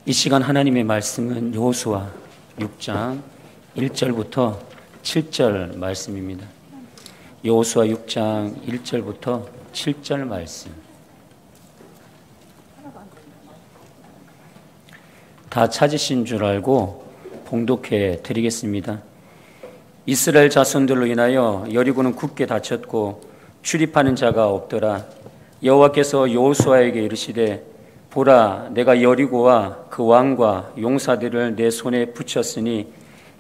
이 시간 하나님의 말씀은 여호수아 6장 1절부터 7절 말씀입니다. 여호수아 6장 1절부터 7절 말씀. 다 찾으신 줄 알고 봉독해 드리겠습니다. 이스라엘 자손들로 인하여 여리고는 굳게 닫혔고 출입하는 자가 없더라. 여호와께서 여호수아에게 이르시되 보라, 내가 여리고와 그 왕과 용사들을 내 손에 붙였으니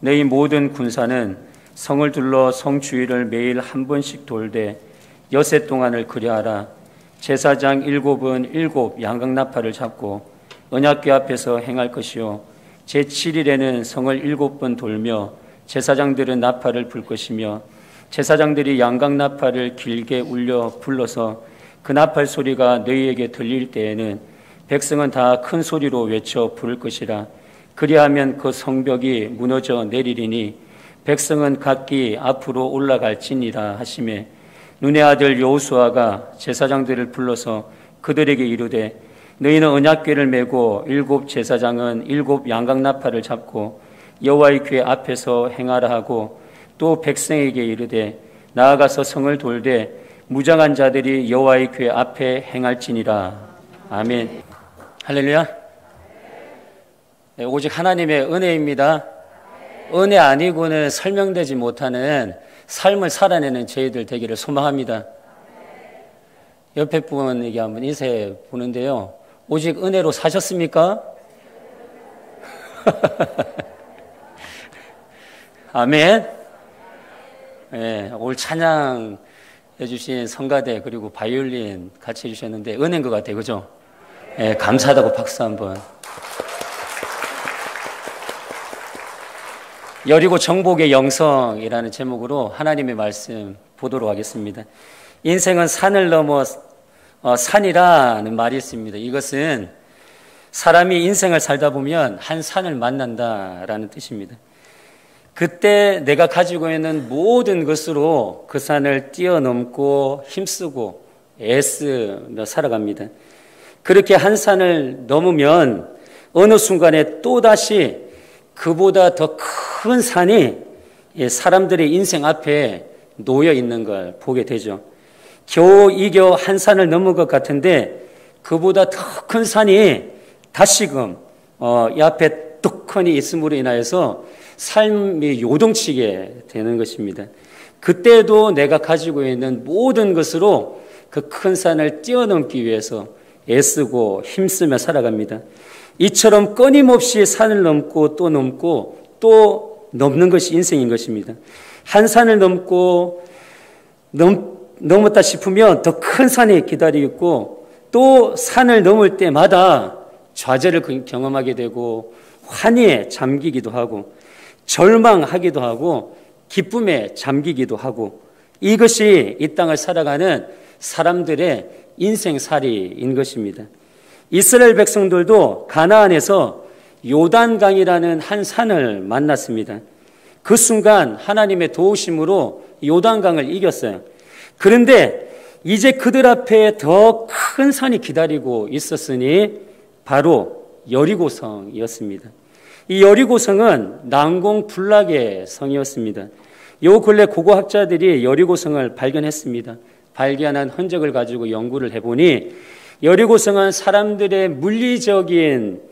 너희 모든 군사는 성을 둘러 성 주위를 매일 한 번씩 돌되 여세 동안을 그리하라. 제사장 7은 7 양각나팔을 잡고 언약궤 앞에서 행할 것이요 제7일에는 성을 7번 돌며 제사장들은 나팔을 불 것이며 제사장들이 양각나팔을 길게 울려 불러서 그 나팔 소리가 너희에게 들릴 때에는 백성은 다 큰 소리로 외쳐 부를 것이라. 그리하면 그 성벽이 무너져 내리리니 백성은 각기 앞으로 올라갈지니라 하시매 눈의 아들 여호수아가 제사장들을 불러서 그들에게 이르되 너희는 언약궤를 메고 7 제사장은 7 양각나팔을 잡고 여호와의 궤 앞에서 행하라 하고 또 백성에게 이르되 나아가서 성을 돌되 무장한 자들이 여호와의 궤 앞에 행할지니라. 아멘. 할렐루야. 네, 오직 하나님의 은혜입니다. 은혜 아니고는 설명되지 못하는 삶을 살아내는 저희들 되기를 소망합니다. 옆에 분에게 한번 인사해 보는데요. 오직 은혜로 사셨습니까? 아멘. 네, 올 찬양 해주신 성가대 그리고 바이올린 같이 해주셨는데 은혜인 것 같아요. 그죠? 네, 감사하다고 박수 한번. 여리고 정복의 영성이라는 제목으로 하나님의 말씀 보도록 하겠습니다. 인생은 산을 넘어 산이라는 말이 있습니다. 이것은 사람이 인생을 살다 보면 한 산을 만난다라는 뜻입니다. 그때 내가 가지고 있는 모든 것으로 그 산을 뛰어넘고 힘쓰고 애쓰며 살아갑니다. 그렇게 한 산을 넘으면 어느 순간에 또다시 그보다 더 큰 산이 사람들의 인생 앞에 놓여 있는 걸 보게 되죠. 겨우 이겨 한 산을 넘은 것 같은데 그보다 더 큰 산이 다시금 이 앞에 뚝하니 있음으로 인하여서 삶이 요동치게 되는 것입니다. 그때도 내가 가지고 있는 모든 것으로 그 큰 산을 뛰어넘기 위해서 애쓰고 힘쓰며 살아갑니다. 이처럼 끊임없이 산을 넘고 또 넘는 것이 인생인 것입니다. 한 산을 넘었다 싶으면 더 큰 산이 기다리고 있고 또 산을 넘을 때마다 좌절을 경험하게 되고 환희에 잠기기도 하고 절망하기도 하고 기쁨에 잠기기도 하고 이것이 이 땅을 살아가는 사람들의 인생살이인 것입니다. 이스라엘 백성들도 가나안에서 요단강이라는 한 산을 만났습니다. 그 순간 하나님의 도우심으로 요단강을 이겼어요. 그런데 이제 그들 앞에 더 큰 산이 기다리고 있었으니 바로 여리고성이었습니다. 이 여리고성은 난공불락의 성이었습니다. 요 근래 고고학자들이 여리고성을 발견했습니다. 발견한 흔적을 가지고 연구를 해보니 여리고성은 사람들의 물리적인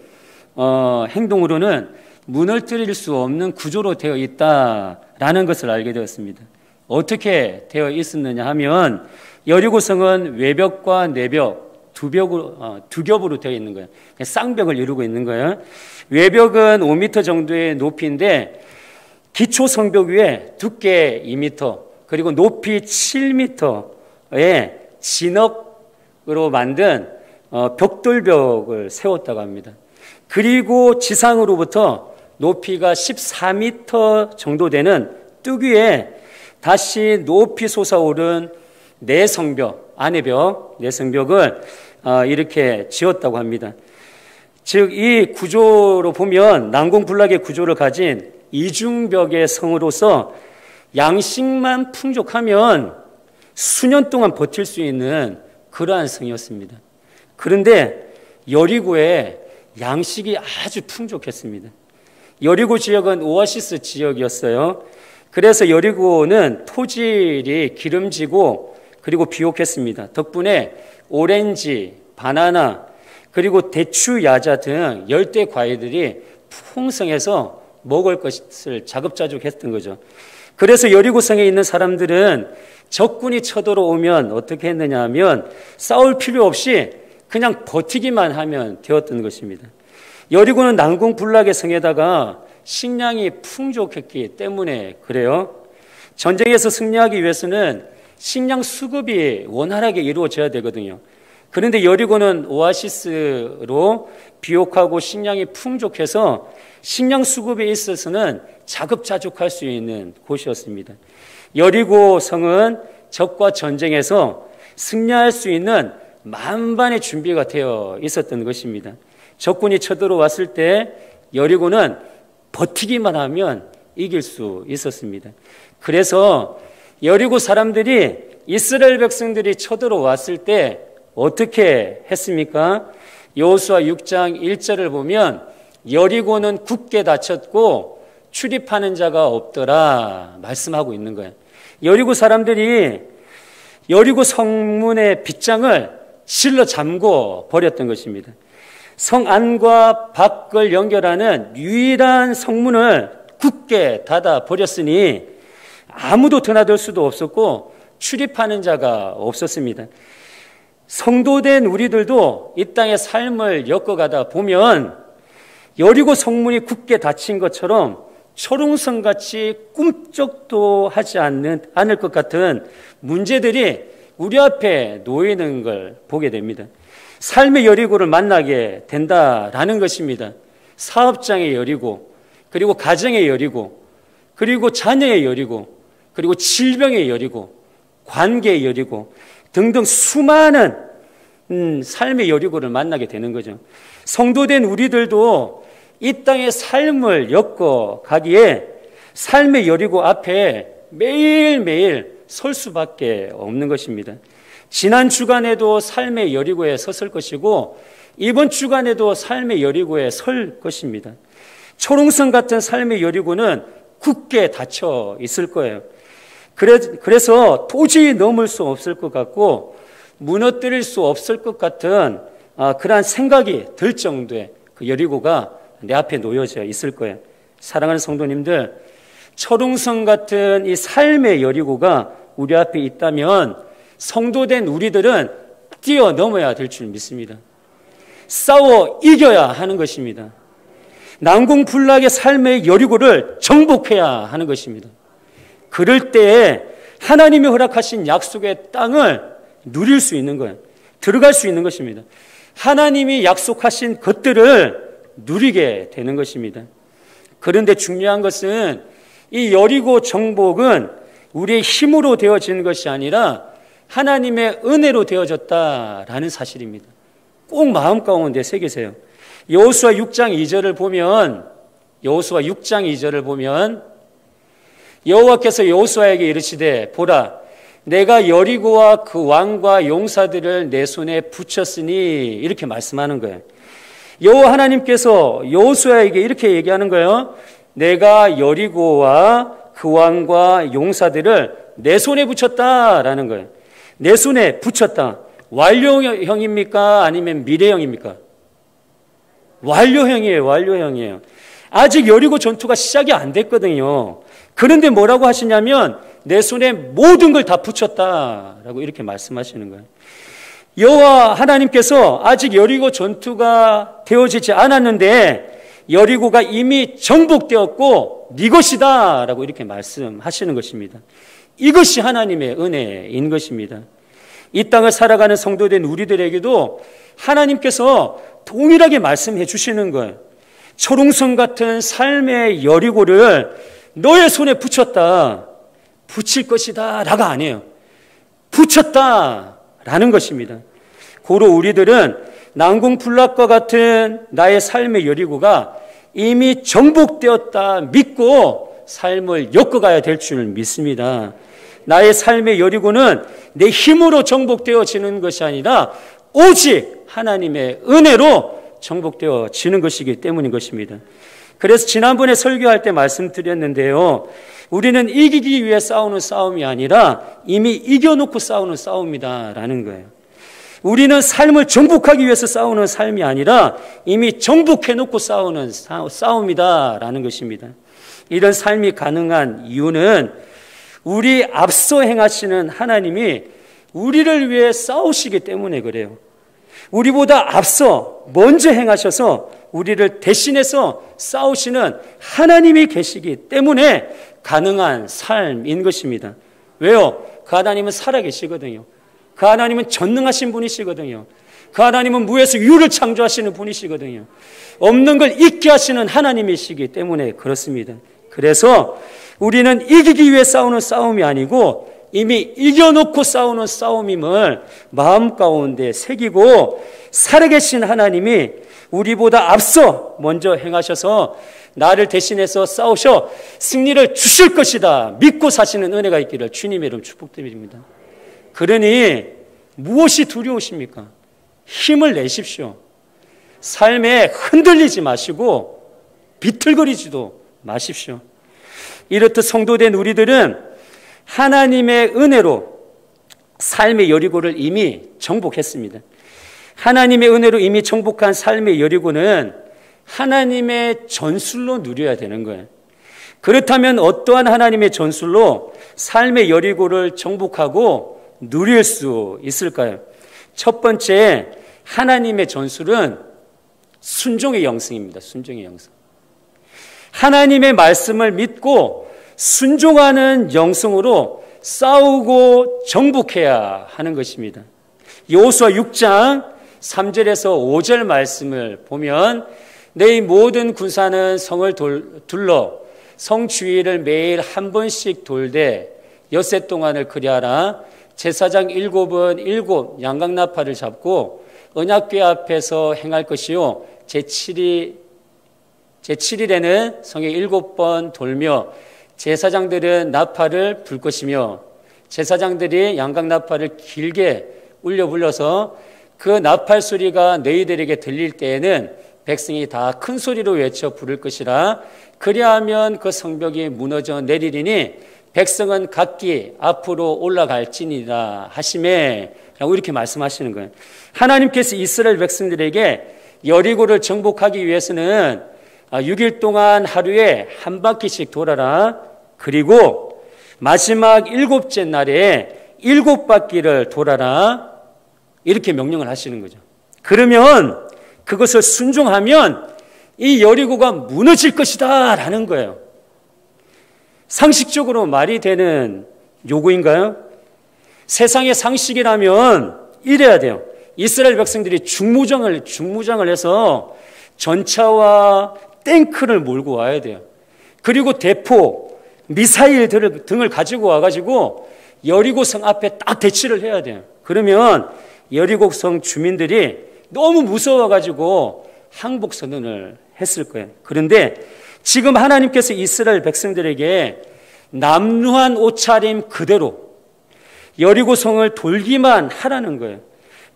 행동으로는 무너뜨릴 수 없는 구조로 되어 있다라는 것을 알게 되었습니다. 어떻게 되어 있었느냐 하면 여리고성은 외벽과 내벽 두 겹으로 되어 있는 거예요. 쌍벽을 이루고 있는 거예요. 외벽은 5m 정도의 높이인데 기초 성벽 위에 두께 2m 그리고 높이 7m의 진흙으로 만든 벽돌벽을 세웠다고 합니다. 그리고 지상으로부터 높이가 14m 정도 되는 뚝 위에 다시 높이 솟아오른 내성벽, 안에벽, 내성벽을 이렇게 지었다고 합니다. 즉 이 구조로 보면 난공불락의 구조를 가진 이중벽의 성으로서 양식만 풍족하면 수년 동안 버틸 수 있는 그러한 성이었습니다. 그런데 여리고에 양식이 아주 풍족했습니다. 여리고 지역은 오아시스 지역이었어요. 그래서 여리고는 토질이 기름지고 그리고 비옥했습니다. 덕분에 오렌지, 바나나, 그리고 대추, 야자 등 열대 과일들이 풍성해서 먹을 것을 자급자족했던 거죠. 그래서 여리고성에 있는 사람들은 적군이 쳐들어오면 어떻게 했느냐 하면 싸울 필요 없이 그냥 버티기만 하면 되었던 것입니다. 여리고는 난공불락의 성에다가 식량이 풍족했기 때문에 그래요. 전쟁에서 승리하기 위해서는 식량 수급이 원활하게 이루어져야 되거든요. 그런데 여리고는 오아시스로 비옥하고 식량이 풍족해서 식량 수급에 있어서는 자급자족할 수 있는 곳이었습니다. 여리고 성은 적과 전쟁에서 승리할 수 있는 만반의 준비가 되어 있었던 것입니다. 적군이 쳐들어왔을 때 여리고는 버티기만 하면 이길 수 있었습니다. 그래서 여리고 사람들이 이스라엘 백성들이 쳐들어왔을 때 어떻게 했습니까? 여호수아 6장 1절을 보면 여리고는 굳게 닫혔고 출입하는 자가 없더라 말씀하고 있는 거예요. 여리고 사람들이 여리고 성문의 빗장을 실러 잠궈 버렸던 것입니다. 성 안과 밖을 연결하는 유일한 성문을 굳게 닫아 버렸으니 아무도 드나들 수도 없었고 출입하는 자가 없었습니다. 성도된 우리들도 이 땅의 삶을 엮어가다 보면 여리고 성문이 굳게 닫힌 것처럼 초롱성같이 꿈쩍도 하지 않을 것 같은 문제들이 우리 앞에 놓이는 걸 보게 됩니다. 삶의 여리고를 만나게 된다라는 것입니다. 사업장의 여리고, 그리고 가정의 여리고, 그리고 자녀의 여리고, 그리고 질병의 여리고, 관계의 여리고 등등 수많은 삶의 여리고를 만나게 되는 거죠. 성도된 우리들도 이 땅의 삶을 엮어가기에 삶의 여리고 앞에 매일매일 설 수밖에 없는 것입니다. 지난 주간에도 삶의 여리고에 섰을 것이고 이번 주간에도 삶의 여리고에 설 것입니다. 초롱성 같은 삶의 여리고는 굳게 닫혀 있을 거예요. 그래서 도저히 넘을 수 없을 것 같고 무너뜨릴 수 없을 것 같은 그러한 생각이 들 정도의 그 여리고가 내 앞에 놓여져 있을 거예요. 사랑하는 성도님들, 초롱성 같은 이 삶의 여리고가 우리 앞에 있다면 성도된 우리들은 뛰어넘어야 될 줄 믿습니다. 싸워 이겨야 하는 것입니다. 난공불락의 삶의 여리고를 정복해야 하는 것입니다. 그럴 때에 하나님이 허락하신 약속의 땅을 누릴 수 있는 거예요. 들어갈 수 있는 것입니다. 하나님이 약속하신 것들을 누리게 되는 것입니다. 그런데 중요한 것은 이 여리고 정복은 우리의 힘으로 되어지는 것이 아니라 하나님의 은혜로 되어졌다라는 사실입니다. 꼭 마음 가운데 새기세요. 여호수아 6장 2절을 보면 여호와께서 여호수아에게 이르시되 보라 내가 여리고와 그 왕과 용사들을 내 손에 붙였으니 이렇게 말씀하는 거예요. 여호와 하나님께서 여호수아에게 이렇게 얘기하는 거예요. 내가 여리고와 그 왕과 용사들을 내 손에 붙였다라는 거예요. 내 손에 붙였다. 완료형입니까? 아니면 미래형입니까? 완료형이에요. 아직 여리고 전투가 시작이 안 됐거든요. 그런데 뭐라고 하시냐면 내 손에 모든 걸 다 붙였다라고 이렇게 말씀하시는 거예요. 여호와 하나님께서 아직 여리고 전투가 되어지지 않았는데 여리고가 이미 정복되었고 네 것이다 라고 이렇게 말씀하시는 것입니다. 이것이 하나님의 은혜인 것입니다. 이 땅을 살아가는 성도된 우리들에게도 하나님께서 동일하게 말씀해 주시는 거예요. 초롱성 같은 삶의 여리고를 너의 손에 붙였다. 붙일 것이다 라가 아니에요. 붙였다 라는 것입니다. 고로 우리들은 난공불락과 같은 나의 삶의 여리고가 이미 정복되었다 믿고 삶을 엮어가야 될 줄 믿습니다. 나의 삶의 여리고는 내 힘으로 정복되어지는 것이 아니라 오직 하나님의 은혜로 정복되어지는 것이기 때문인 것입니다. 그래서 지난번에 설교할 때 말씀드렸는데요, 우리는 이기기 위해 싸우는 싸움이 아니라 이미 이겨놓고 싸우는 싸움이다라는 거예요. 우리는 삶을 정복하기 위해서 싸우는 삶이 아니라 이미 정복해놓고 싸우는 싸움이다라는 것입니다. 이런 삶이 가능한 이유는 우리 앞서 행하시는 하나님이 우리를 위해 싸우시기 때문에 그래요. 우리보다 앞서 먼저 행하셔서 우리를 대신해서 싸우시는 하나님이 계시기 때문에 가능한 삶인 것입니다. 왜요? 그 하나님은 살아계시거든요. 그 하나님은 전능하신 분이시거든요. 그 하나님은 무에서 유를 창조하시는 분이시거든요. 없는 걸 있게 하시는 하나님이시기 때문에 그렇습니다. 그래서 우리는 이기기 위해 싸우는 싸움이 아니고 이미 이겨놓고 싸우는 싸움임을 마음 가운데 새기고 살아계신 하나님이 우리보다 앞서 먼저 행하셔서 나를 대신해서 싸우셔 승리를 주실 것이다 믿고 사시는 은혜가 있기를 주님의 이름 축복드립니다. 그러니 무엇이 두려우십니까? 힘을 내십시오. 삶에 흔들리지 마시고 비틀거리지도 마십시오. 이렇듯 성도된 우리들은 하나님의 은혜로 삶의 여리고를 이미 정복했습니다. 하나님의 은혜로 이미 정복한 삶의 여리고는 하나님의 전술로 누려야 되는 거예요. 그렇다면 어떠한 하나님의 전술로 삶의 여리고를 정복하고 누릴 수 있을까요? 첫 번째, 하나님의 전술은 순종의 영성입니다. 순종의 영성. 하나님의 말씀을 믿고 순종하는 영성으로 싸우고 정복해야 하는 것입니다. 여호수아 6장 3절에서 5절 말씀을 보면 너희 모든 군사는 성을 둘러 성 주위를 매일 한 번씩 돌되 엿새 동안을 그리하라. 제사장 7은 7 양각나팔을 잡고 언약궤 앞에서 행할 것이요 제7일에는 성에 7번 돌며 제사장들은 나팔을 불 것이며 제사장들이 양각나팔을 길게 울려 불러서 그 나팔 소리가 너희들에게 들릴 때에는 백성이 다 큰 소리로 외쳐 부를 것이라. 그리하면 그 성벽이 무너져 내리리니 백성은 각기 앞으로 올라갈지니라 하시매 라고 이렇게 말씀하시는 거예요. 하나님께서 이스라엘 백성들에게 여리고를 정복하기 위해서는 6일 동안 하루에 한 바퀴씩 돌아라. 그리고 마지막 7째 날에 7바퀴를 돌아라. 이렇게 명령을 하시는 거죠. 그러면 그것을 순종하면 이 여리고가 무너질 것이다 라는 거예요. 상식적으로 말이 되는 요구인가요? 세상의 상식이라면 이래야 돼요. 이스라엘 백성들이 중무장을 해서 전차와 탱크를 몰고 와야 돼요. 그리고 대포, 미사일 등을 가지고 와가지고 여리고성 앞에 딱 대치를 해야 돼요. 그러면 여리고성 주민들이 너무 무서워가지고 항복선언을 했을 거예요. 그런데 지금 하나님께서 이스라엘 백성들에게 남루한 옷차림 그대로 여리고성을 돌기만 하라는 거예요.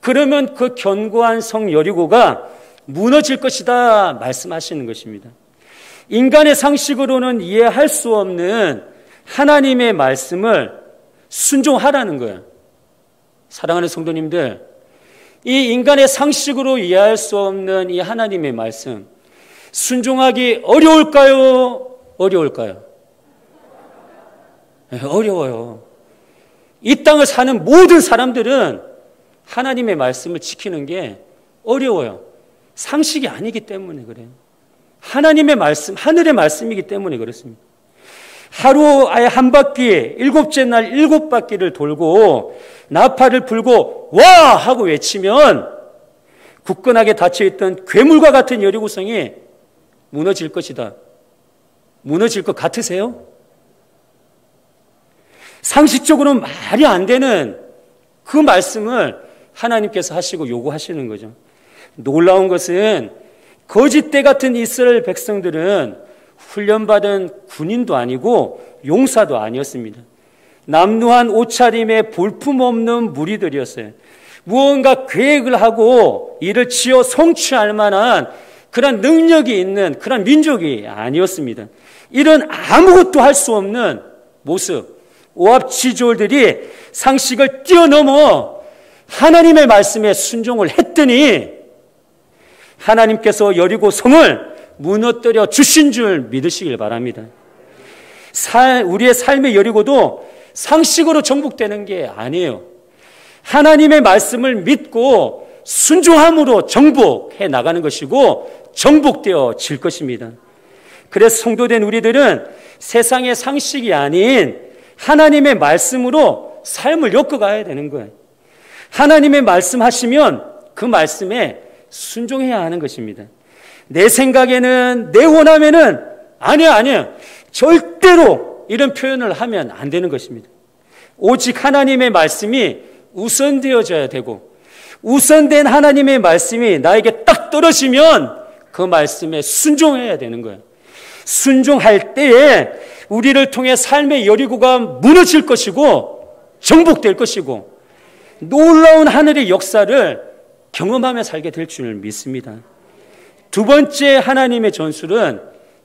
그러면 그 견고한 성 여리고가 무너질 것이다 말씀하시는 것입니다. 인간의 상식으로는 이해할 수 없는 하나님의 말씀을 순종하라는 거예요. 사랑하는 성도님들, 이 인간의 상식으로 이해할 수 없는 이 하나님의 말씀 순종하기 어려울까요? 어려울까요? 네, 어려워요. 이 땅을 사는 모든 사람들은 하나님의 말씀을 지키는 게 어려워요. 상식이 아니기 때문에 그래요. 하나님의 말씀, 하늘의 말씀이기 때문에 그렇습니다. 하루에 한 바퀴, 7째 날 7바퀴를 돌고 나팔을 불고 와! 하고 외치면 굳건하게 닫혀있던 괴물과 같은 여리고성이 무너질 것이다. 무너질 것 같으세요? 상식적으로는 말이 안 되는 그 말씀을 하나님께서 하시고 요구하시는 거죠. 놀라운 것은 거짓대 같은 이스라엘 백성들은 훈련받은 군인도 아니고 용사도 아니었습니다. 남루한 옷차림에 볼품없는 무리들이었어요. 무언가 계획을 하고 이를 지어 성취할 만한 그런 능력이 있는 그런 민족이 아니었습니다. 이런 아무것도 할 수 없는 모습, 오합지졸들이 상식을 뛰어넘어 하나님의 말씀에 순종을 했더니 하나님께서 여리고 성을 무너뜨려 주신 줄 믿으시길 바랍니다. 우리의 삶의 여리고도 상식으로 정복되는 게 아니에요. 하나님의 말씀을 믿고 순종함으로 정복해 나가는 것이고 정복되어질 것입니다. 그래서 성도된 우리들은 세상의 상식이 아닌 하나님의 말씀으로 삶을 엮어가야 되는 거예요. 하나님의 말씀하시면 그 말씀에 순종해야 하는 것입니다. 내 생각에는, 내 원함에는 아니야. 절대로 이런 표현을 하면 안 되는 것입니다. 오직 하나님의 말씀이 우선되어져야 되고, 우선된 하나님의 말씀이 나에게 딱 떨어지면 그 말씀에 순종해야 되는 거예요. 순종할 때에 우리를 통해 삶의 여리고가 무너질 것이고 정복될 것이고 놀라운 하늘의 역사를 경험하며 살게 될 줄 믿습니다. 두 번째 하나님의 전술은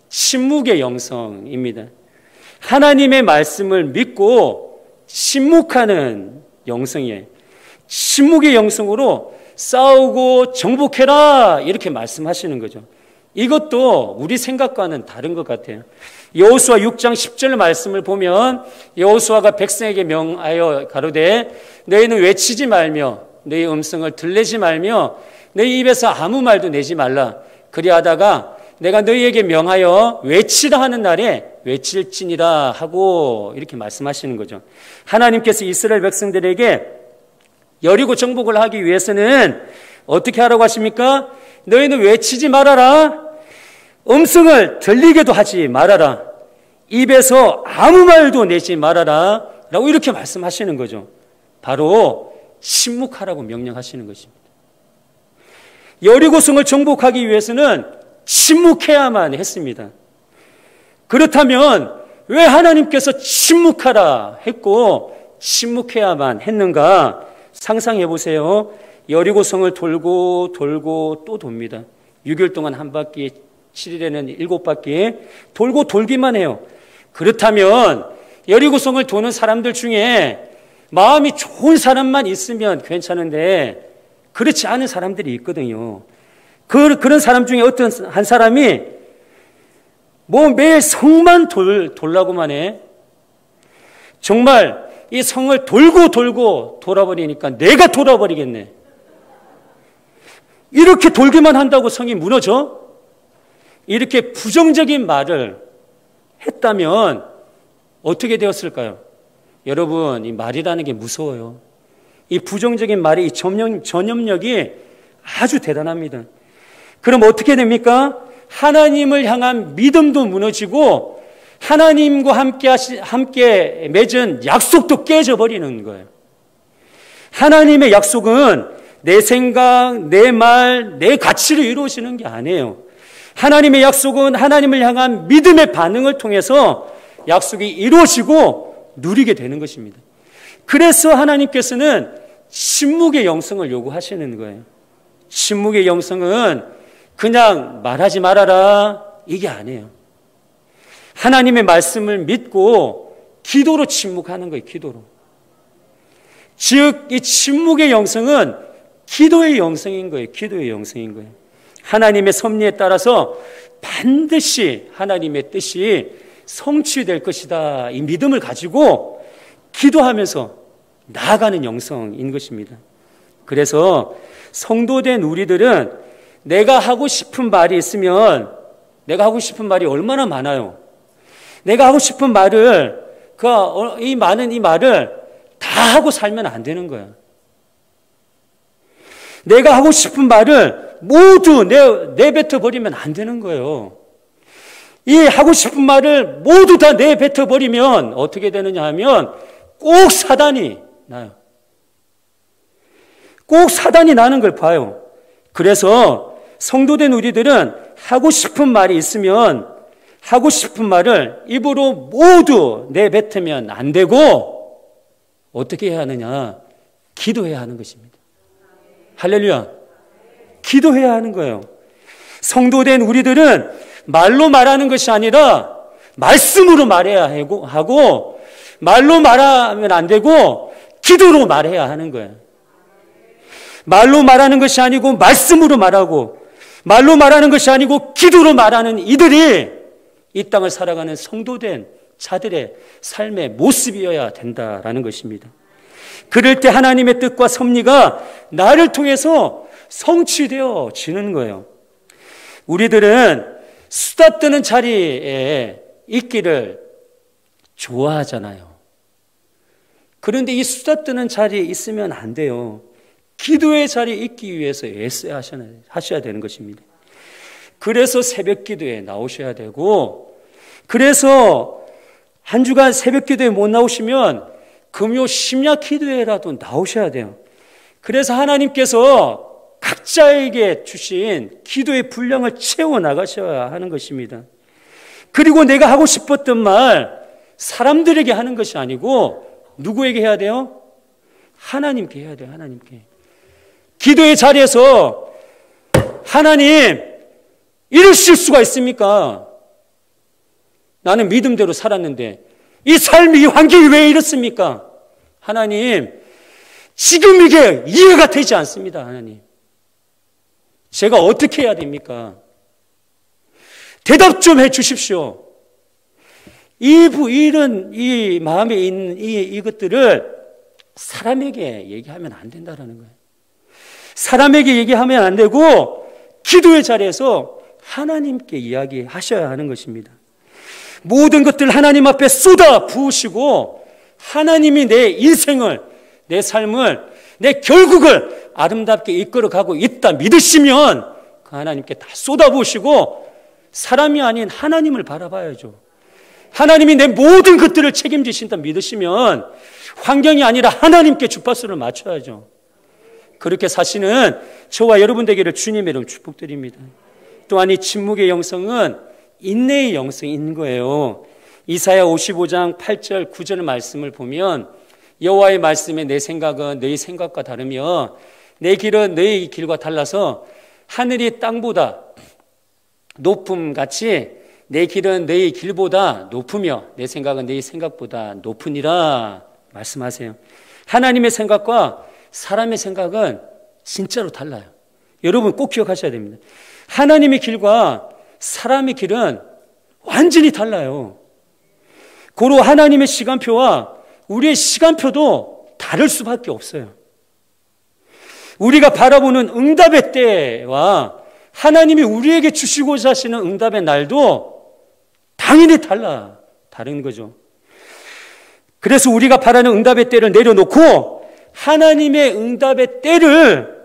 침묵의 영성입니다. 하나님의 말씀을 믿고 침묵하는 영성이에요. 침묵의 영성으로 싸우고 정복해라 이렇게 말씀하시는 거죠. 이것도 우리 생각과는 다른 것 같아요. 여호수아 6장 10절 말씀을 보면 여호수아가 백성에게 명하여 가로되 너희는 외치지 말며 너희 음성을 들내지 말며 너희 입에서 아무 말도 내지 말라. 그리하다가 내가 너희에게 명하여 외치라 하는 날에 외칠지니라 하고 이렇게 말씀하시는 거죠. 하나님께서 이스라엘 백성들에게 여리고 정복을 하기 위해서는 어떻게 하라고 하십니까? 너희는 외치지 말아라. 음성을 들리게도 하지 말아라. 입에서 아무 말도 내지 말아라. 라고 이렇게 말씀하시는 거죠. 바로 침묵하라고 명령하시는 것입니다. 여리고성을 정복하기 위해서는 침묵해야만 했습니다. 그렇다면 왜 하나님께서 침묵하라 했고 침묵해야만 했는가? 상상해 보세요. 여리고성을 돌고 또 돕니다. 6일 동안 한 바퀴, 7일에는 7바퀴 돌고 돌기만 해요. 그렇다면 여리고성을 도는 사람들 중에 마음이 좋은 사람만 있으면 괜찮은데 그렇지 않은 사람들이 있거든요. 그런 사람 중에 어떤 한 사람이 매일 성만 돌라고만 해. 정말 이 성을 돌고 돌아버리니까 내가 돌아버리겠네. 이렇게 돌기만 한다고 성이 무너져? 이렇게 부정적인 말을 했다면 어떻게 되었을까요? 여러분, 이 말이라는 게 무서워요. 이 부정적인 말의 이 전염력이 아주 대단합니다. 그럼 어떻게 됩니까? 하나님을 향한 믿음도 무너지고 하나님과 함께 맺은 약속도 깨져버리는 거예요. 하나님의 약속은 내 생각, 내 말, 내 가치로 이루어지는 게 아니에요. 하나님의 약속은 하나님을 향한 믿음의 반응을 통해서 약속이 이루어지고 누리게 되는 것입니다. 그래서 하나님께서는 침묵의 영성을 요구하시는 거예요. 침묵의 영성은 그냥 말하지 말아라 이게 아니에요. 하나님의 말씀을 믿고 기도로 침묵하는 거예요. 기도로. 즉 이 침묵의 영성은 기도의 영성인 거예요. 기도의 영성인 거예요. 하나님의 섭리에 따라서 반드시 하나님의 뜻이 성취될 것이다. 이 믿음을 가지고 기도하면서 나아가는 영성인 것입니다. 그래서 성도된 우리들은 내가 하고 싶은 말이 있으면 내가 하고 싶은 말이 얼마나 많아요. 내가 하고 싶은 말을 이 말을 다 하고 살면 안 되는 거야. 내가 하고 싶은 말을 모두 내뱉어 버리면 안 되는 거예요. 이 하고 싶은 말을 모두 다 내뱉어 버리면 어떻게 되느냐 하면 꼭 사단이 나요. 꼭 사단이 나는 걸 봐요. 그래서 성도된 우리들은 하고 싶은 말이 있으면 하고 싶은 말을 입으로 모두 내뱉으면 안 되고 어떻게 해야 하느냐? 기도해야 하는 것입니다. 할렐루야. 기도해야 하는 거예요. 성도된 우리들은 말로 말하는 것이 아니라 말씀으로 말해야 하고, 말로 말하면 안 되고 기도로 말해야 하는 거예요. 말로 말하는 것이 아니고 말씀으로 말하고, 말로 말하는 것이 아니고 기도로 말하는 이들이 이 땅을 살아가는 성도된 자들의 삶의 모습이어야 된다라는 것입니다. 그럴 때 하나님의 뜻과 섭리가 나를 통해서 성취되어지는 거예요. 우리들은 수다 떠는 자리에 있기를 좋아하잖아요. 그런데 이 수다 떠는 자리에 있으면 안 돼요. 기도의 자리에 있기 위해서 애써야 하셔야 되는 것입니다. 그래서 새벽 기도에 나오셔야 되고, 그래서 한 주간 새벽 기도에 못 나오시면 금요 심야 기도회라도 나오셔야 돼요. 그래서 하나님께서 각자에게 주신 기도의 분량을 채워 나가셔야 하는 것입니다. 그리고 내가 하고 싶었던 말 사람들에게 하는 것이 아니고 누구에게 해야 돼요? 하나님께 해야 돼요. 하나님께. 기도의 자리에서 하나님 이러실 수가 있습니까? 나는 믿음대로 살았는데 이 삶이, 이 환경이 왜 이렇습니까? 하나님, 지금 이게 이해가 되지 않습니다. 하나님, 제가 어떻게 해야 됩니까? 대답 좀 해 주십시오. 이 마음에 있는 이것들을 사람에게 얘기하면 안 된다라는 거예요. 사람에게 얘기하면 안 되고 기도의 자리에서 하나님께 이야기하셔야 하는 것입니다. 모든 것들 하나님 앞에 쏟아 부으시고 하나님이 내 인생을, 내 삶을, 내 결국을 아름답게 이끌어가고 있다 믿으시면 그 하나님께 다 쏟아 부으시고 사람이 아닌 하나님을 바라봐야죠. 하나님이 내 모든 것들을 책임지신다 믿으시면 환경이 아니라 하나님께 주파수를 맞춰야죠. 그렇게 사시는 저와 여러분 되기를 주님의 이름 축복드립니다. 또한 이 침묵의 영성은 인내의 영성인 거예요. 이사야 55장 8절 9절 말씀을 보면 여호와의 말씀에 내 생각은 너희 생각과 다르며 내 길은 너희 길과 달라서 하늘이 땅보다 높음같이 내 길은 너희 길보다 높으며 내 생각은 너희 생각보다 높으니라 말씀하세요. 하나님의 생각과 사람의 생각은 진짜로 달라요. 여러분 꼭 기억하셔야 됩니다. 하나님의 길과 사람의 길은 완전히 달라요. 고로 하나님의 시간표와 우리의 시간표도 다를 수밖에 없어요. 우리가 바라보는 응답의 때와 하나님이 우리에게 주시고자 하시는 응답의 날도 당연히 다른 거죠. 그래서 우리가 바라는 응답의 때를 내려놓고 하나님의 응답의 때를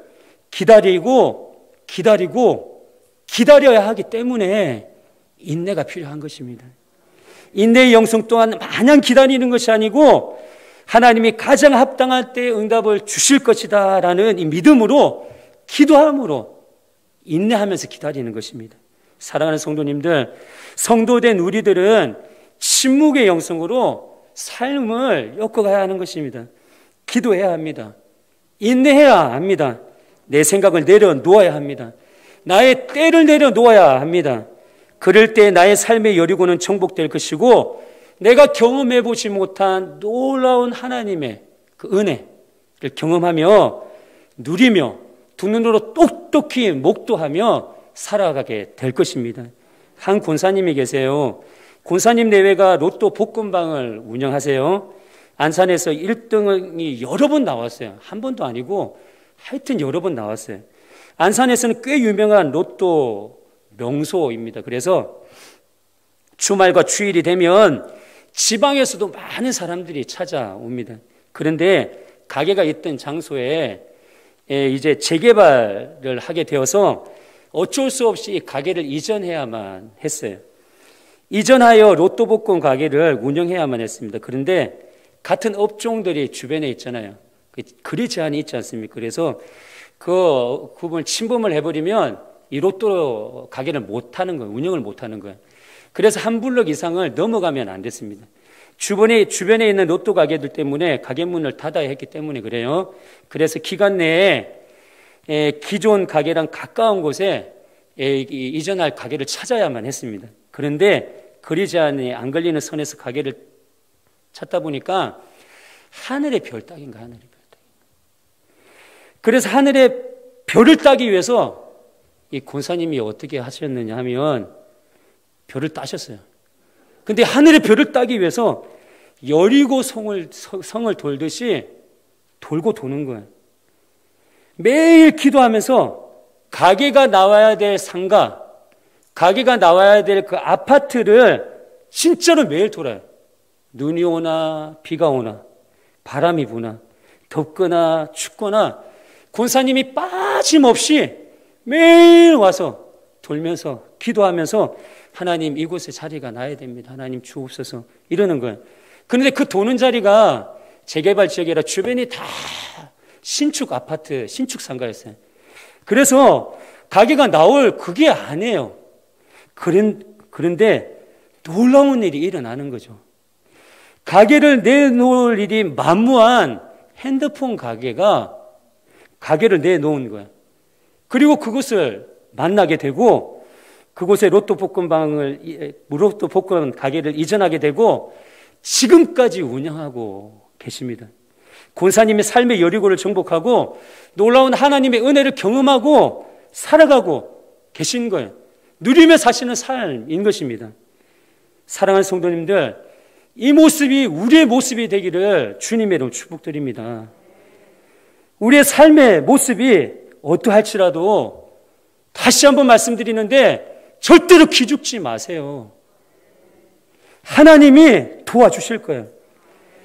기다려야 하기 때문에 인내가 필요한 것입니다. 인내의 영성 또한 마냥 기다리는 것이 아니고 하나님이 가장 합당한 때에 응답을 주실 것이다 라는 이 믿음으로 기도함으로 인내하면서 기다리는 것입니다. 사랑하는 성도님들, 성도된 우리들은 침묵의 영성으로 삶을 엮어가야 하는 것입니다. 기도해야 합니다. 인내해야 합니다. 내 생각을 내려놓아야 합니다. 나의 때를 내려놓아야 합니다. 그럴 때 나의 삶의 여리고는 정복될 것이고 내가 경험해보지 못한 놀라운 하나님의 그 은혜를 경험하며 누리며 두 눈으로 똑똑히 목도하며 살아가게 될 것입니다. 한 권사님이 계세요. 권사님 내외가 로또 복권방을 운영하세요. 안산에서 1등이 여러 번 나왔어요. 한 번도 아니고 하여튼 여러 번 나왔어요. 안산에서는 꽤 유명한 로또 명소입니다. 그래서 주말과 주일이 되면 지방에서도 많은 사람들이 찾아옵니다. 그런데 가게가 있던 장소에 이제 재개발을 하게 되어서 어쩔 수 없이 가게를 이전해야만 했어요. 이전하여 로또 복권 가게를 운영해야만 했습니다. 그런데 같은 업종들이 주변에 있잖아요. 거래 제한이 있지 않습니까? 그래서 그 부분을 침범을 해버리면 이 로또 가게를 못하는 거예요. 운영을 못하는 거예요. 그래서 한 블럭 이상을 넘어가면 안 됐습니다. 주변에 있는 로또 가게들 때문에 가게 문을 닫아야 했기 때문에 그래요. 그래서 기간 내에 기존 가게랑 가까운 곳에 이전할 가게를 찾아야만 했습니다. 그런데 거리 제한이 안 걸리는 선에서 가게를 찾다 보니까 하늘의 별 따기인가, 하늘의 별 따기. 그래서 하늘의 별을 따기 위해서 이 권사님이 어떻게 하셨느냐 하면 별을 따셨어요. 근데 하늘의 별을 따기 위해서 여리고 성을 돌듯이 돌고 도는 거예요. 매일 기도하면서 가게가 나와야 될 상가, 가게가 나와야 될 그 아파트를 진짜로 매일 돌아요. 눈이 오나 비가 오나 바람이 부나 덥거나 춥거나 권사님이 빠짐없이 매일 와서 돌면서 기도하면서 하나님 이곳에 자리가 나야 됩니다. 하나님 주옵소서 이러는 거예요. 그런데 그 도는 자리가 재개발 지역이라 주변이 다 신축 아파트, 신축 상가였어요. 그래서 가게가 나올 그게 아니에요. 그런데 놀라운 일이 일어나는 거죠. 가게를 내놓을 일이 만무한 핸드폰 가게를 내놓은 거예요. 그리고 그곳을 만나게 되고 그곳에 로또 복권 가게를 이전하게 되고 지금까지 운영하고 계십니다. 권사님의 삶의 여리고를 정복하고 놀라운 하나님의 은혜를 경험하고 살아가고 계신 거예요. 누리며 사시는 삶인 것입니다. 사랑하는 성도님들, 이 모습이 우리의 모습이 되기를 주님의 이름으로 축복드립니다. 우리의 삶의 모습이 어떠할지라도 다시 한번 말씀드리는데 절대로 기죽지 마세요. 하나님이 도와주실 거예요.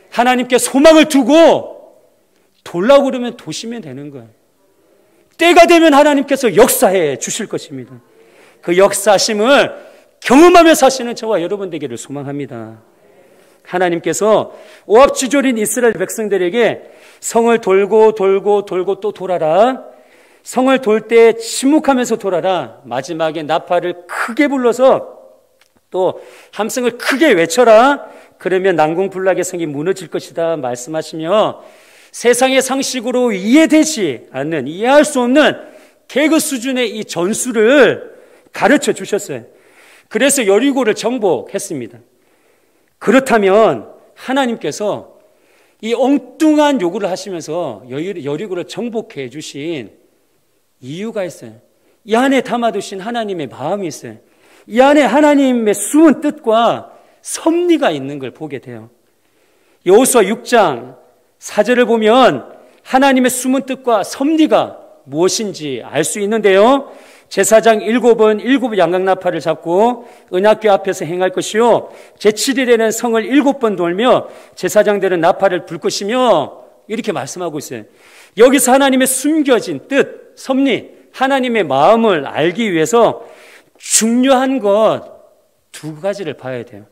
하나님께 소망을 두고 돌라고 그러면 도시면 되는 거예요. 때가 되면 하나님께서 역사해 주실 것입니다. 그 역사하심을 경험하며 사시는 저와 여러분 되기를 소망합니다. 하나님께서 오합지졸인 이스라엘 백성들에게 성을 돌고 또 돌아라. 성을 돌 때 침묵하면서 돌아라. 마지막에 나팔을 크게 불러서 또 함성을 크게 외쳐라. 그러면 난공불락의 성이 무너질 것이다 말씀하시며 세상의 상식으로 이해되지 않는, 이해할 수 없는 개그 수준의 이 전술을 가르쳐 주셨어요. 그래서 여리고를 정복했습니다. 그렇다면 하나님께서 이 엉뚱한 요구를 하시면서 여리고를 정복해 주신 이유가 있어요. 이 안에 담아두신 하나님의 마음이 있어요. 이 안에 하나님의 숨은 뜻과 섭리가 있는 걸 보게 돼요. 여호수아 6장 4절을 보면 하나님의 숨은 뜻과 섭리가 무엇인지 알 수 있는데요. 제사장 7번 양각나팔을 잡고 언약궤 앞에서 행할 것이요 제7일에는 성을 7번 돌며 제사장들은 나팔을 불 것이며 이렇게 말씀하고 있어요. 여기서 하나님의 숨겨진 뜻, 섭리, 하나님의 마음을 알기 위해서 중요한 것 두 가지를 봐야 돼요.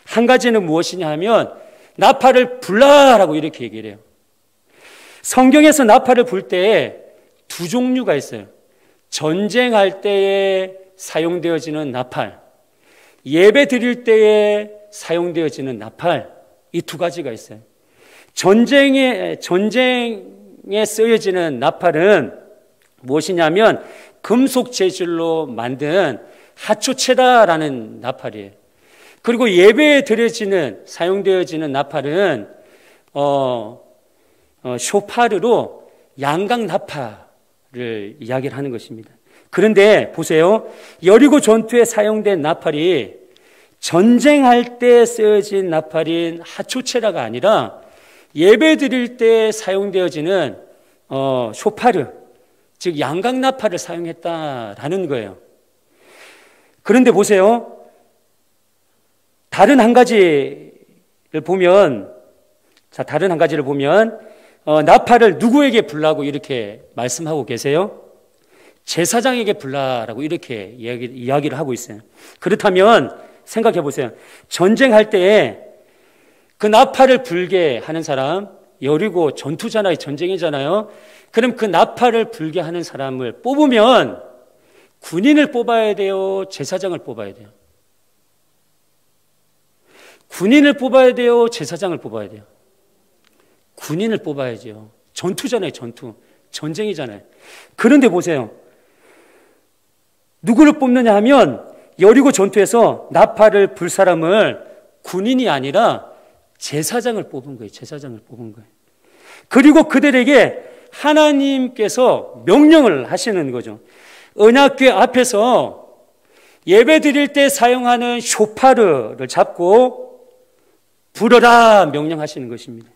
한 가지는 무엇이냐 하면 나팔을 불라라고 이렇게 얘기를 해요. 성경에서 나팔을 불 때 두 종류가 있어요. 전쟁할 때에 사용되어지는 나팔, 예배 드릴 때에 사용되어지는 나팔, 이 두 가지가 있어요. 전쟁에 쓰여지는 나팔은 무엇이냐면 금속 재질로 만든 하초체다라는 나팔이에요. 그리고 예배에 사용되어지는 나팔은 쇼파르로 양각 나팔을 이야기를 하는 것입니다. 그런데 보세요. 여리고 전투에 사용된 나팔이 전쟁할 때 쓰여진 나팔인 하초체라가 아니라 예배 드릴 때 사용되어지는 쇼파르, 즉 양각 나팔을 사용했다라는 거예요. 그런데 보세요. 다른 한 가지를 보면 나팔을 누구에게 불라고 이렇게 말씀하고 계세요? 제사장에게 불라라고 이렇게 이야기를 하고 있어요. 그렇다면 생각해 보세요. 전쟁할 때에 그 나팔을 불게 하는 사람, 여리고 전투잖아요, 전쟁이잖아요. 그럼 그 나팔을 불게 하는 사람을 뽑으면 군인을 뽑아야 돼요, 제사장을 뽑아야 돼요? 군인을 뽑아야 돼요, 제사장을 뽑아야 돼요? 군인을 뽑아야죠. 전투잖아요, 전투. 전쟁이잖아요. 그런데 보세요. 누구를 뽑느냐 하면 여리고 전투에서 나팔을 불 사람을 군인이 아니라 제사장을 뽑은 거예요. 제사장을 뽑은 거예요. 그리고 그들에게 하나님께서 명령을 하시는 거죠. 언약궤 앞에서 예배 드릴 때 사용하는 쇼파르를 잡고 불어라 명령하시는 것입니다.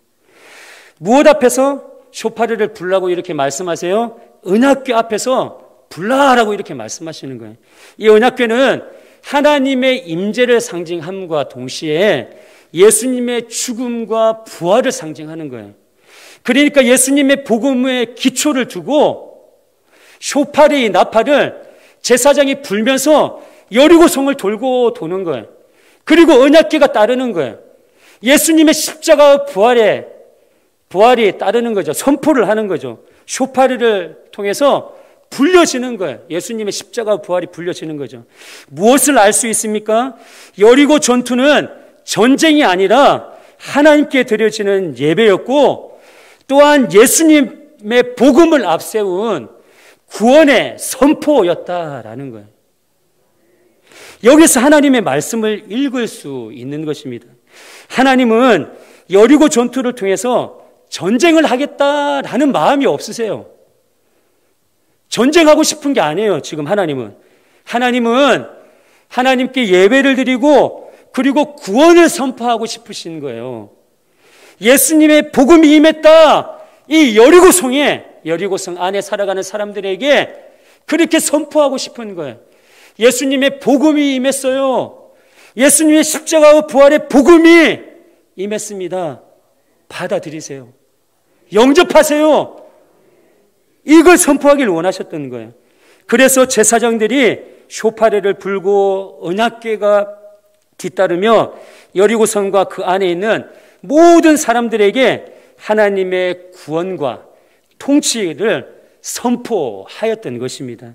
무엇 앞에서 쇼파르를 불라고 이렇게 말씀하세요? 언약궤 앞에서 불라라고 이렇게 말씀하시는 거예요. 이 언약궤는 하나님의 임재를 상징함과 동시에 예수님의 죽음과 부활을 상징하는 거예요. 그러니까 예수님의 복음의 기초를 두고 쇼파르의 나팔을 제사장이 불면서 여리고성을 돌고 도는 거예요. 그리고 언약궤가 따르는 거예요. 예수님의 십자가의 부활이 따르는 거죠. 선포를 하는 거죠. 쇼파르를 통해서 불려지는 거예요. 예수님의 십자가 부활이 불려지는 거죠. 무엇을 알 수 있습니까? 여리고 전투는 전쟁이 아니라 하나님께 드려지는 예배였고, 또한 예수님의 복음을 앞세운 구원의 선포였다라는 거예요. 여기서 하나님의 말씀을 읽을 수 있는 것입니다. 하나님은 여리고 전투를 통해서 전쟁을 하겠다라는 마음이 없으세요. 전쟁하고 싶은 게 아니에요. 지금 하나님은 하나님께 예배를 드리고 그리고 구원을 선포하고 싶으신 거예요. 예수님의 복음이 임했다. 이 여리고성 안에 살아가는 사람들에게 그렇게 선포하고 싶은 거예요. 예수님의 복음이 임했어요. 예수님의 십자가와 부활의 복음이 임했습니다. 받아들이세요. 영접하세요. 이걸 선포하기를 원하셨던 거예요. 그래서 제사장들이 쇼파레를 불고 언약궤가 뒤따르며 여리고성과 그 안에 있는 모든 사람들에게 하나님의 구원과 통치를 선포하였던 것입니다.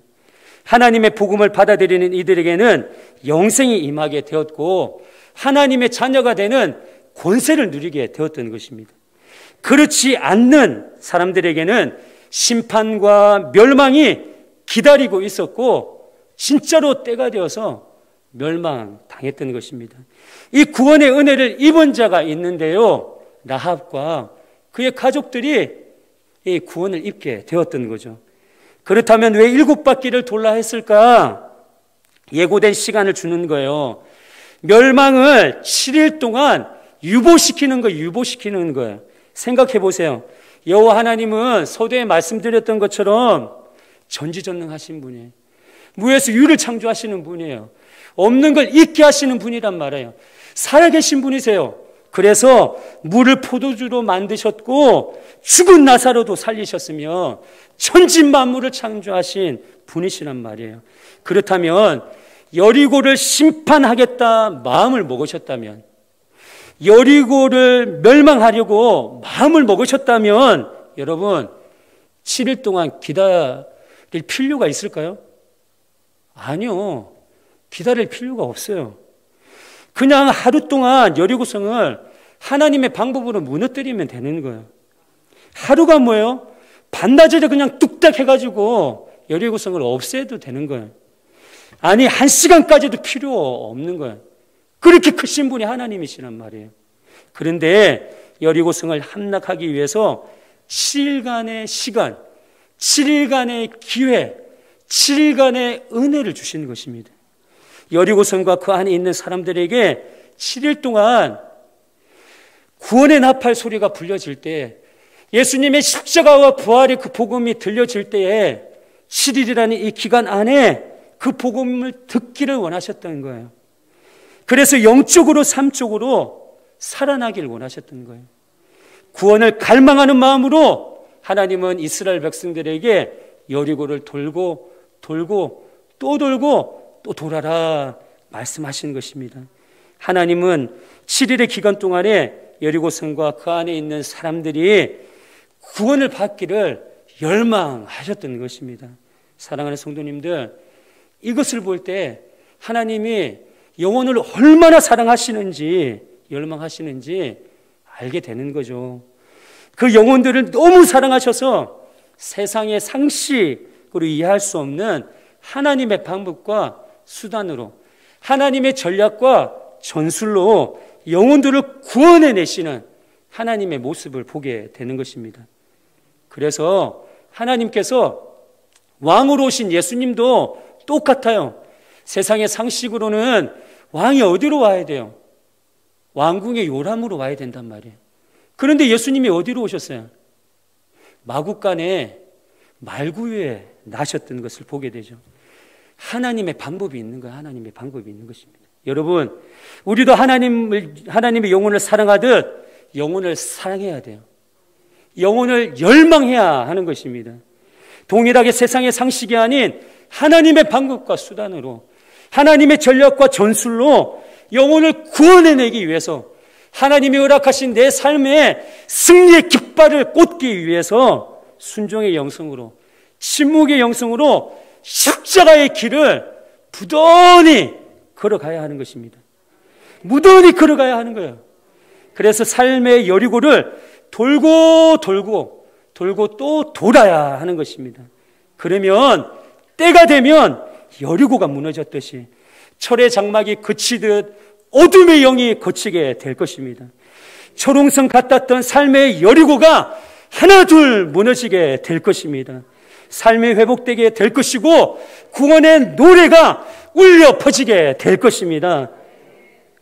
하나님의 복음을 받아들이는 이들에게는 영생이 임하게 되었고 하나님의 자녀가 되는 권세를 누리게 되었던 것입니다. 그렇지 않는 사람들에게는 심판과 멸망이 기다리고 있었고 진짜로 때가 되어서 멸망당했던 것입니다. 이 구원의 은혜를 입은 자가 있는데요, 라합과 그의 가족들이 이 구원을 입게 되었던 거죠. 그렇다면 왜 7바퀴를 돌라 했을까? 예고된 시간을 주는 거예요. 멸망을 7일 동안 유보시키는 거예요. 생각해 보세요. 여호와 하나님은 서두에 말씀드렸던 것처럼 전지전능하신 분이에요. 무에서 유를 창조하시는 분이에요. 없는 걸 있게 하시는 분이란 말이에요. 살아계신 분이세요. 그래서 물을 포도주로 만드셨고 죽은 나사로도 살리셨으며 천지만물을 창조하신 분이시란 말이에요. 그렇다면 여리고를 심판하겠다 마음을 먹으셨다면, 여리고를 멸망하려고 마음을 먹으셨다면 여러분 7일 동안 기다릴 필요가 있을까요? 아니요. 기다릴 필요가 없어요. 그냥 하루 동안 여리고성을 하나님의 방법으로 무너뜨리면 되는 거예요. 하루가 뭐예요? 반나절에 그냥 뚝딱 해가지고 여리고성을 없애도 되는 거예요. 아니 1시간까지도 필요 없는 거예요. 그렇게 크신 분이 하나님이시란 말이에요. 그런데 여리고성을 함락하기 위해서 7일간의 시간, 7일간의 기회, 7일간의 은혜를 주시는 것입니다. 여리고성과 그 안에 있는 사람들에게 7일 동안 구원의 나팔 소리가 불려질 때, 예수님의 십자가와 부활의 그 복음이 들려질 때에 7일이라는 이 기간 안에 그 복음을 듣기를 원하셨던 거예요. 그래서 영적으로 삶적으로 살아나기를 원하셨던 거예요. 구원을 갈망하는 마음으로 하나님은 이스라엘 백성들에게 여리고를 돌고 또 돌고 또 돌아라 말씀하시는 것입니다. 하나님은 7일의 기간 동안에 여리고성과 그 안에 있는 사람들이 구원을 받기를 열망하셨던 것입니다. 사랑하는 성도님들, 이것을 볼 때 하나님이 영혼을 얼마나 사랑하시는지, 열망하시는지 알게 되는 거죠. 그 영혼들을 너무 사랑하셔서 세상의 상식으로 이해할 수 없는 하나님의 방법과 수단으로, 하나님의 전략과 전술로 영혼들을 구원해내시는 하나님의 모습을 보게 되는 것입니다. 그래서 하나님께서 왕으로 오신 예수님도 똑같아요. 세상의 상식으로는 왕이 어디로 와야 돼요? 왕궁의 요람으로 와야 된단 말이에요. 그런데 예수님이 어디로 오셨어요? 마구간에 말구유에 나셨던 것을 보게 되죠. 하나님의 방법이 있는 거예요. 하나님의 방법이 있는 것입니다. 여러분, 우리도 하나님의 영혼을 사랑하듯 영혼을 사랑해야 돼요. 영혼을 열망해야 하는 것입니다. 동일하게 세상의 상식이 아닌 하나님의 방법과 수단으로, 하나님의 전략과 전술로 영혼을 구원해내기 위해서, 하나님이 허락하신 내 삶의 승리의 깃발을 꽂기 위해서 순종의 영성으로, 침묵의 영성으로 십자가의 길을 부단히 걸어가야 하는 것입니다. 무던히 걸어가야 하는 거예요. 그래서 삶의 여리고를 돌고 또 돌아야 하는 것입니다. 그러면 때가 되면 여리고가 무너졌듯이 철의 장막이 그치듯 어둠의 영이 거치게 될 것입니다. 초롱성 같았던 삶의 여리고가 하나둘 무너지게 될 것입니다. 삶이 회복되게 될 것이고 구원의 노래가 울려 퍼지게 될 것입니다.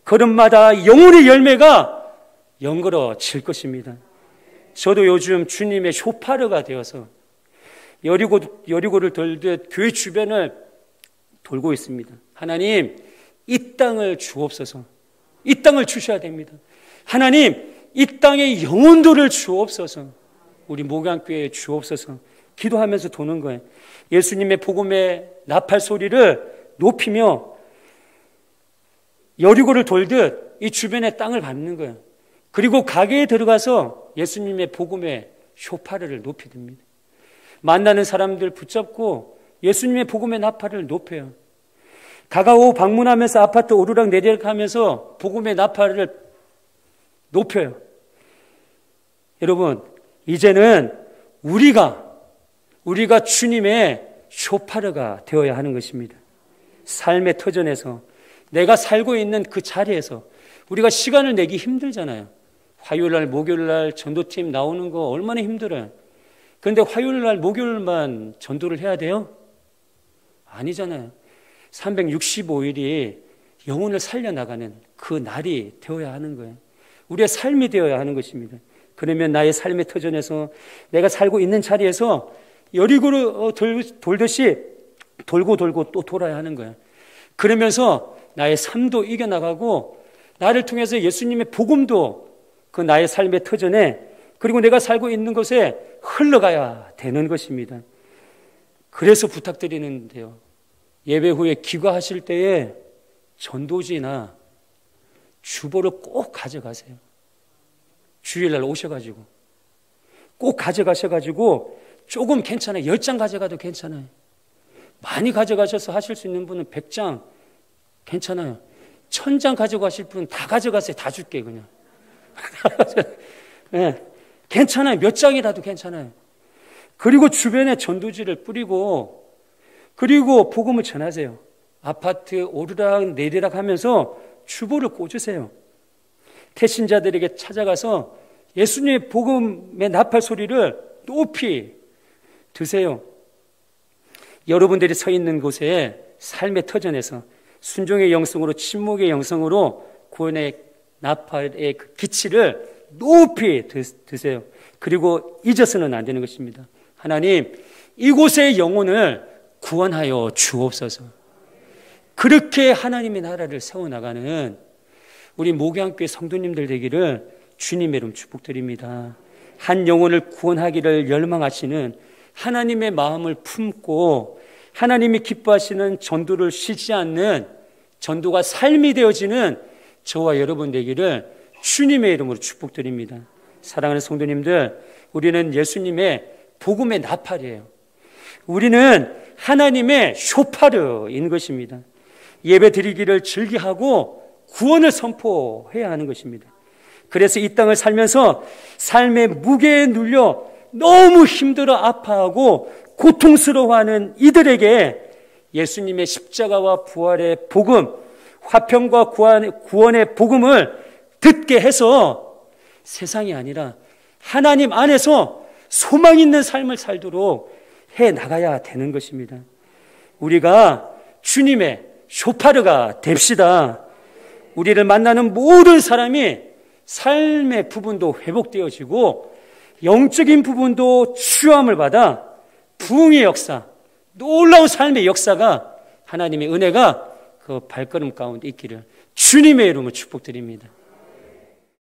걸음마다 영혼의 열매가 연걸어질 것입니다. 저도 요즘 주님의 쇼파르가 되어서 여리고를 돌듯 교회 주변을 돌고 있습니다. 하나님, 이 땅을 주옵소서. 이 땅을 주셔야 됩니다. 하나님, 이 땅에 영혼들을 주옵소서. 우리 목양교회에 주옵소서. 기도하면서 도는 거예요. 예수님의 복음의 나팔 소리를 높이며 여리고를 돌듯 이 주변의 땅을 밟는 거예요. 그리고 가게에 들어가서 예수님의 복음의 쇼파르를 높이 듭니다. 만나는 사람들 붙잡고 예수님의 복음의 나팔을 높여요. 다가오고 방문하면서 아파트 오르락 내리락 하면서 복음의 나팔을 높여요. 여러분, 이제는 우리가 주님의 쇼파르가 되어야 하는 것입니다. 삶의 터전에서, 내가 살고 있는 그 자리에서 우리가 시간을 내기 힘들잖아요. 화요일날 목요일날 전도팀 나오는 거 얼마나 힘들어요. 그런데 화요일날 목요일만 전도를 해야 돼요? 아니잖아요. 365일이 영혼을 살려나가는 그 날이 되어야 하는 거예요. 우리의 삶이 되어야 하는 것입니다. 그러면 나의 삶의 터전에서, 내가 살고 있는 자리에서 여리고를 돌듯이 돌고 또 돌아야 하는 거예요. 그러면서 나의 삶도 이겨나가고 나를 통해서 예수님의 복음도 그 나의 삶의 터전에, 그리고 내가 살고 있는 곳에 흘러가야 되는 것입니다. 그래서 부탁드리는데요, 예배 후에 기도하실 때에 전도지나 주보를 꼭 가져가세요. 주일날 오셔가지고 꼭 가져가셔가지고, 조금 괜찮아요. 10장 가져가도 괜찮아요. 많이 가져가셔서 하실 수 있는 분은 100장 괜찮아요. 1000장 가져가실 분은 다 가져가세요. 다 줄게 그냥. 네, 괜찮아요. 몇 장이라도 괜찮아요. 그리고 주변에 전도지를 뿌리고, 그리고 복음을 전하세요. 아파트 오르락 내리락 하면서 주보를 꽂으세요. 태신자들에게 찾아가서 예수님의 복음의 나팔 소리를 높이 드세요. 여러분들이 서 있는 곳에 삶의 터전에서 순종의 영성으로, 침묵의 영성으로 구원의 나팔의 그 기치를 높이 드세요. 그리고 잊어서는 안 되는 것입니다. 하나님, 이곳의 영혼을 구원하여 주옵소서. 그렇게 하나님의 나라를 세워나가는 우리 목양교회 성도님들 되기를 주님의 이름 축복드립니다. 한 영혼을 구원하기를 열망하시는 하나님의 마음을 품고 하나님이 기뻐하시는 전도를 쉬지 않는, 전도가 삶이 되어지는 저와 여러분 되기를 주님의 이름으로 축복드립니다. 사랑하는 성도님들, 우리는 예수님의 복음의 나팔이에요. 우리는 하나님의 쇼파르인 것입니다. 예배 드리기를 즐기하고 구원을 선포해야 하는 것입니다. 그래서 이 땅을 살면서 삶의 무게에 눌려 너무 힘들어 아파하고 고통스러워하는 이들에게 예수님의 십자가와 부활의 복음, 화평과 구원의 복음을 듣게 해서 세상이 아니라 하나님 안에서 소망 있는 삶을 살도록 해 나가야 되는 것입니다. 우리가 주님의 쇼파르가 됩시다. 우리를 만나는 모든 사람이 삶의 부분도 회복되어지고 영적인 부분도 치유함을 받아 부흥의 역사, 놀라운 삶의 역사가, 하나님의 은혜가 그 발걸음 가운데 있기를 주님의 이름으로 축복드립니다.